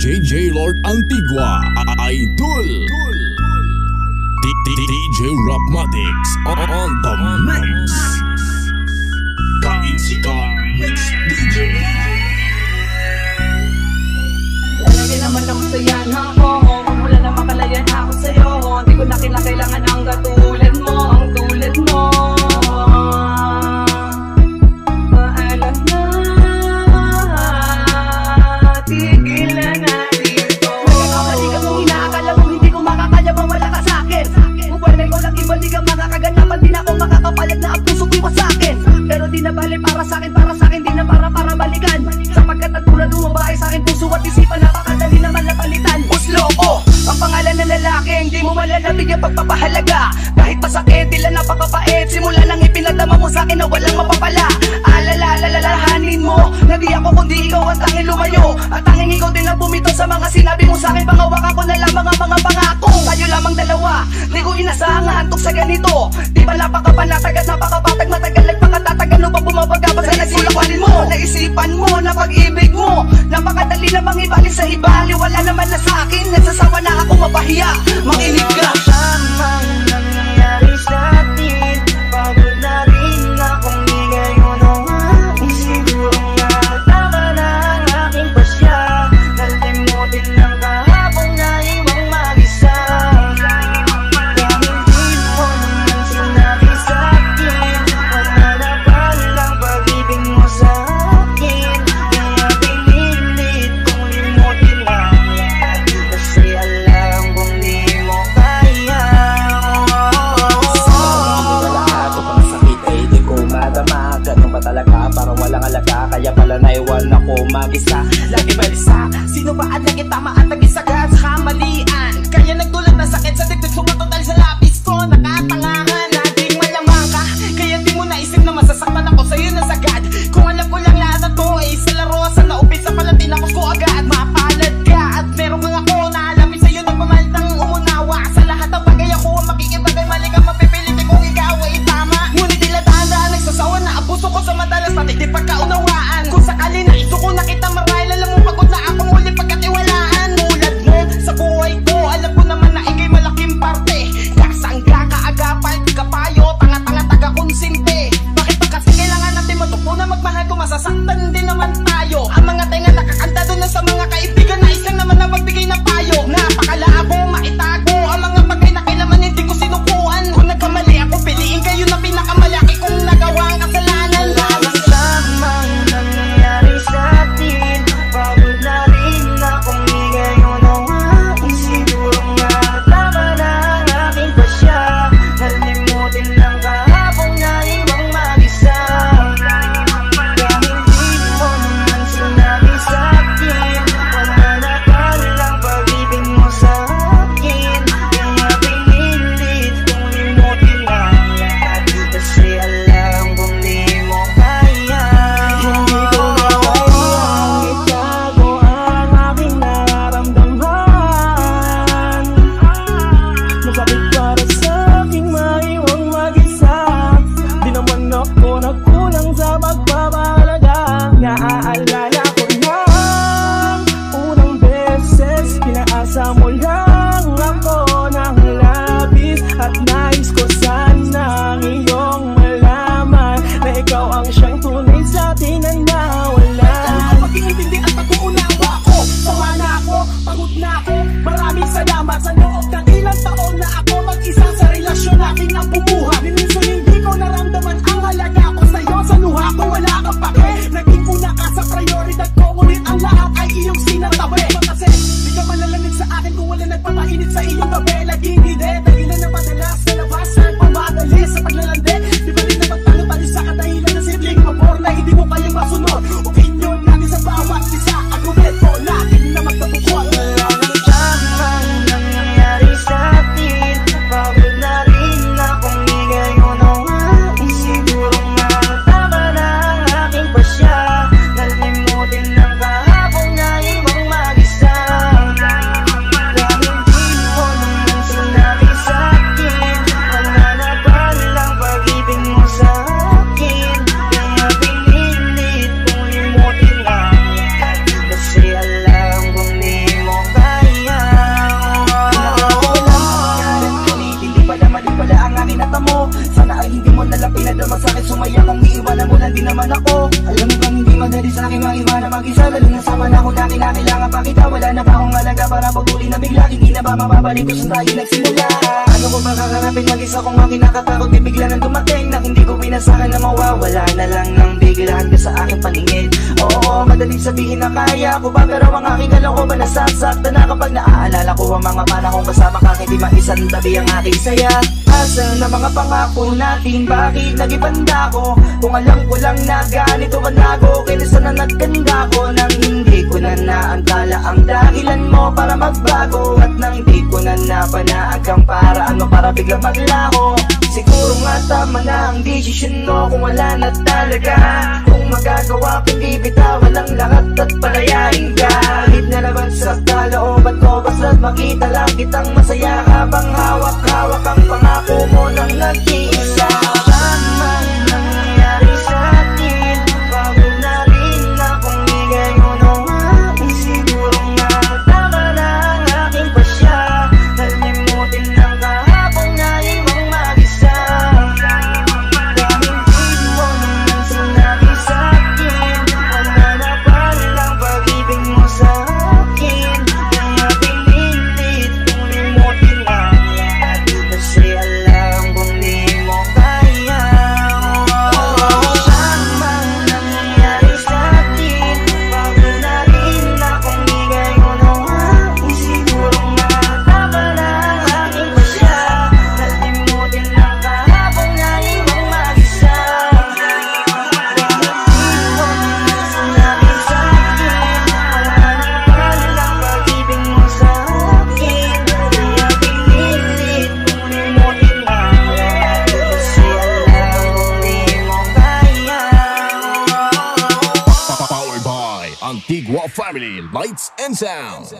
DJ Lord Antigua, Idol DJ Rapmatics on the mix. Kainsiga Mix DJ. Lagi naman ang sayan ako, wala na makalayan ako sa'yo. Di ko na kailangan ang katulad mo, ang tulad mo. Paalam na, tigil na dito. Nagkakamali ka kung inaakala mo hindi ko makakaya bang wala ka sa'kin. Buwanay ko lang iba, di ka makakaganapan. Di na ako makakapalag na ang puso ko'y wasakin. Pero di na bali para sa'kin, di na para balikan. Sapagkat at tulad umabae sa'kin puso at isipan, napakadali naman na palitan. Uslo ko, ang pangalan ng lalaki, hindi mo malalabig ang pagpapahalaga. Kahit masakit, tila napakapait. Simula nang ipinadama mo sa'kin na walang mapapala. Alalahanin mo na di ako kundi ikaw ang tanging lumayo. At tanging ikaw din ang bumitaw sa mga sinabi mo sa'kin. Pangawakan ko na lamang ang mga pangako. Kayo lamang dalawa, di ko inasahan nga antok sa ganito. Di ba napakapanatag at napakapatag, matagal nagpakatatag. Ano ba bumabagabag sa nagsulawanin mo? Naisipan mo na pag-ibig mo, napakadali namang ibalik sa iba. Wala naman na sa'kin, nagsasawa na ako mapahiya. Makinig ka. Tamang nangyayari sa'tin, pagod na rin akong di ngayon ang aking. Siguro nga tama na ang aking pasya, nalimutin ng kahapon na ibang mag-isa. Dahil di mo naman sinabi sa'kin, matanapan lang pag-ibig mo sa'kin. Kaya pinilit kong limutin lang yan, kasi alam kong di mo kaya. Lahat o pang sakit ay di ko madama. Ganun ba talaga? Parang walang alaga, kaya pala naiwan ako mag-isa. Lagi balisa, sino ba ang lagi tama at nag-isaga sa kamalian? Kaya nagdulot na sakit sa dibdib, sumatotal sa lapis ko. Nakatangahan, naging malamang ka, kaya di mo naisip na masasaktan ako sa'yo na sagad. Kung alam ko lang lahat na to ay sa laro, sa naumpisa pala tinapos ko agad. Mapalad ka at meron kang ako na alamin sa'yo, nagmamahal ng umunawa. Sa lahat ng bagay ako ang makikibagay, mali ka mapipilit kung ikaw ay tama. Ngunit tila dahan-dahan nagsasawa na ang puso ko sa madalas natin di pagkaunawaan. Kung sakali na ito ko nakita marahil, alam mo pagod na ako muli pagkatiwalaan. Mulad mo sa buhay ko, alam ko naman na ikay malaking parte. Kasangga kaagapal, di ka payo, tanga-tanga taga-konsinte. Bakit ba kasi kailangan natin matupo na magmahal kung masasaktan din naman tayo? Ang mga tenga nakakanta doon na sa mga kaibigan na isang naman na magbigay ng payo. Napakalabo, maitago ang mga bagay na kailaman hindi ko sinukuhan. Kung nagkamali ako, piliin kayo na pinakamalaki kong nagawa ang kasalanan. Lamang nangyayari sa'tin, pagod na rin akong di ngayon ang aking. Siguro nga tama na ang aking pasya, nalimutin ng kahapon na ibang mag-isa. Dahil di mo naman sinabi sa'kin, matanapan lang pag-ibig mo sa'kin. Kaya pinilit kong limutin lang lahat, kasi alam kong di mo kaya. Hindi ko kayang itago ang aking nararamdaman. Masakit para sa'king maiwang mag-isa. Di naman ako nagkulang sa pagpapahalaga. Naaalala ko ng unang beses, pinaasa mo lang ako ng labis. At nais ko sanang iyong malaman na ikaw ang siyang tunay sa atin na nawala. Pag-iintindi at pag-uunawa ko, sawa na ako, pagod na ako. Maraming salamat sa loob ng ilang taon na ako mag-isa sa relasyon natin ang bumuha. Minsan hindi ko naramdaman ang halaga ko sa'yo. Sa luha ko wala kang pake, naging una ka sa prayo. di sa akin mag-iba na mag-isa. Lalo na sa panahon na kinakailangan pa kita. Wala na ba akong alaga para pagtuli na bigla? Hindi na ba mababalik ko sa tayo nagsimula? Ano ko ba kakarapin mag-isa kung ang kinakatakot di bigla nang dumating na hindi ko pinasahan na mawawala na lang ng biglaan ka sa aking paningin. Oo, madaling sabihin na kaya ko ba, pero ang aking alam ko ba nasasaktan na kapag naaalala ko ang mga panahong kasama ka, hindi maisan tabi ang aking saya. Asa na mga pangako natin, bakit nagibanda ko? Kung alam ko lang na ganito ka nago, kailan na nagkanda ko nang hindi ko na naantala ang dahilan mo para magbago, at nang hindi ko na napanaag ang paraan mo para biglang maglako. Siguro nga tama na ang desisyon mo kung wala na talaga. Kung magagawa pindi bitawan ang lahat at palayain ka. Kahit na naman sa kalooban ko, basta't makita lang kitang masaya habang hawak-hawak ang pangako mo nang nag-iisa. Tamang nangyayari sa'kin, bago na rin akong bigay mo naman. Siguro nga tama na ang aking pasya, nalimutin ang kahapong naiwang mag-isa. Dahil di mo naman sinabi sa'kin, wala na palang pag-ibig mo sa'kin. Kaya pinilit kong limutin ang lahat, kasi alam kong di mo kaya. Tamang nangyayari sa'kin, bago na rin akong bigay mo naman. Siguro nga tama na ang aking pasya, nalimutin ang kahapong naiwang mag-isa. Dahil di mo naman sinabi sa'kin, wala na palang pag-ibig mo sa'kin. Kaya pinilit kong limutin ang lahat, kasi alam kong di mo kaya. Powered by Antigua Family Lights and Sounds.